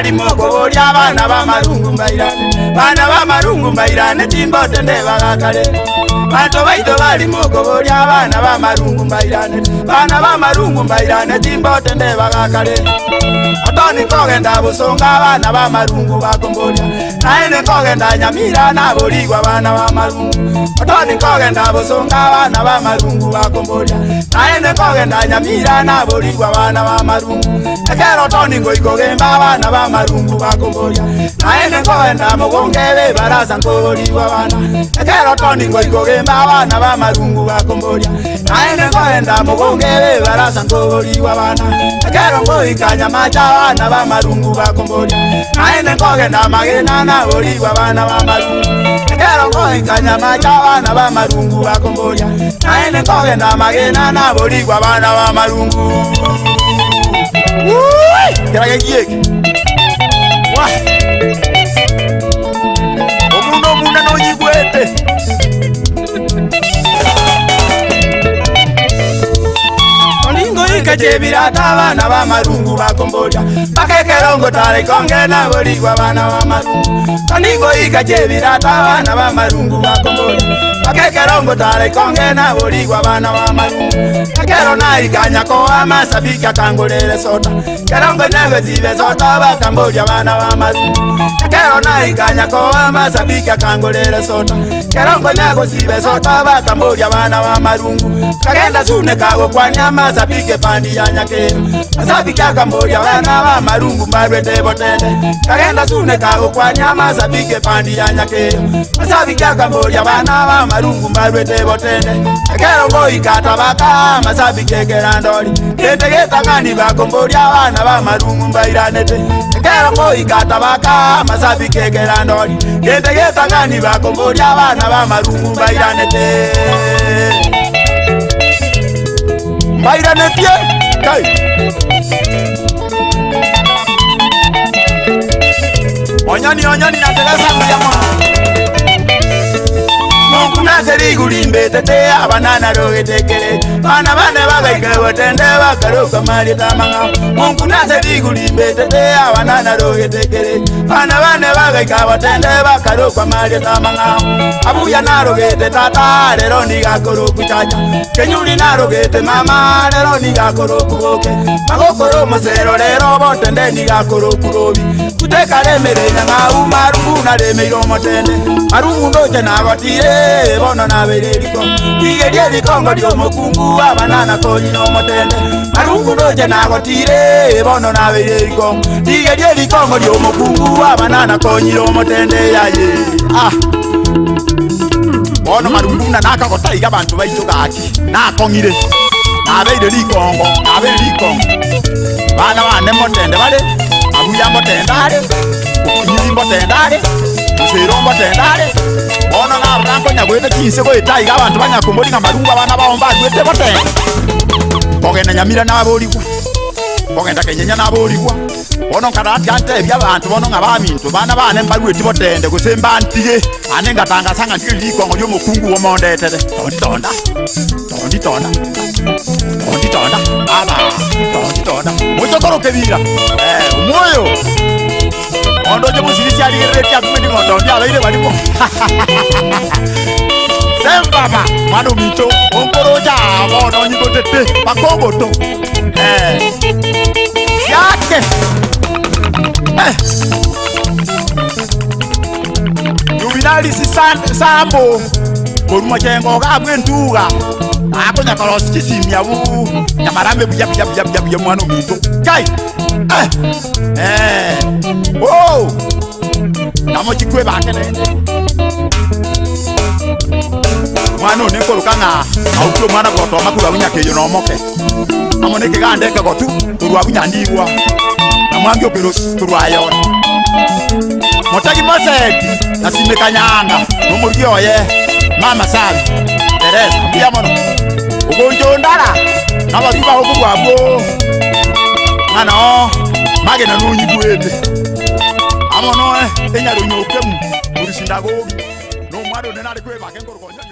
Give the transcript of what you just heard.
bali moko abana b'amarungu mbairane bana b'amarungu mbairane timbote ndebagakale bantu baito bali moko abana b'amarungu mbairane bana b'amarungu mbairane timbote ndebagakale Otoni kogenda busonga abana b'amarungu bakombolia naene kogenda nyamira naboligwa abana b'amarungu Otoni kogenda busonga abana b'amarungu bakombolia naene kogenda nyamira naboligwa abana b'amarungu ekero Otoni ngoikogemba abana b'amarungu bakombolia naene kogenda mugongebe baraza ngoboligwa abana ekero Otoni ngoikogemba abana b'amarungu bakombolia naene kogenda mugongebe baraza ngoboligwa abana ekero ngoikanya macha abana b'amarungu bakombolia naene kogenda magena naboligwa abana b'amarungu ekero ngoikanya macha abana b'amarungu bakombolia naene kogenda magena naboligwa abana b'amarungu Gerage gieke Wah Omuno no yigwete Olingo ikajebira abana b'amarungu bakombolia Bakekerongo tare konge naboligwa abana b'amarungu Olingo ikajebira abana b'amarungu bakombolia Bakekerongo tare konge naboligwa abana b'amarungu Ekero naikanya ko amasabika kangolele sota Kerongo nego zibe sota bakambolia abana b'amarungu Ekero naikanya ko amasabika kangolele sota Kerongo nego zibe sota bakambolia abana b'amarungu Kagenda sune kago kwanya amasabike pandi ya nyakero Masabika kambolia abana b'amarungu mbarwete botende Kagenda sune kago kwanya amasabike pandi ya nyakero Masabika kambolia abana b'amarungu mbarwete botende Ekero ngoikata baka masabike gerandoli Kete getangani bakombolia abana b'amarungu mbairanete Ekero ngoikata baka masabike gerandoli Kete getangani bakombolia abana b'amarungu mbairanete Mbairanete kai Onyani na Teresa mjama Mungu naseri gulimbe tete abanana rogetekele Bana bane bagaike botende bakaruka mali tamanga Mungu naseri gulimbe tete abanana rogetekele Bana bane bagaike botende bakaruka mali tamanga Abuya narogete tata lero nigakoro kuchacha Kenyuli narogete mama lero nigakoro kuboke Magokoro mosero lero botende nigakoro kurobi Kuteka lemere nyanga umarungu na lemeiro motende Marungu ndoje nagotire bono na bereriko Igerie likongo dio mokungu abanana konyi no motende Marungu ndoje nagotire bono na bereriko Igerie likongo dio mokungu abanana konyi no motende yaye Bono marungu na nakagotaiga bantu baito gaki nakongire nabeire likongo Bana bane motende bale abuya motende ale Ukunyi motende ale Usero motende ale Ono na rango nyagwete kinse ko itaiga abantu banyakombolinga marungu abana baomba gwete botende Kogenda nyamira naboligwa Kogenda kenyenya naboligwa Ono karati ante bya abantu bono ngabamintu bana bane mbalweti botende gusemba ntige ane ngatanga sanga ndike likongo lyo mukungu wo mondetete tonda aba mutokoro kebira umoyo Ondo je musirisi ali gereti akumeni ngondo ndi abaire balipo Sembaba manu mito onkoroja bono nyigotete bakoboto yake Yuvinali si sambo Koruma chengo kabwe ntuga Ako nyakalosi kisimya bu Nyamarambe buya mwano mito Kai Oh Namo chikwe bake nende Mwano neko lukanga Auklo mwana koto makula unyake yono moke Namo neke gandeke gotu Turua unyandiwa Namwangi operosi turua yona Motagi moseki Nasime kanyanga Numurgio ye Mama sabi Teresa Mbia mono Ugonjo ndara Nabariba huku wabo Mano Magena nunyi kuwete Amono Enya runyo ukemu Urisindago No mwado nenari kwe bake nkoro konja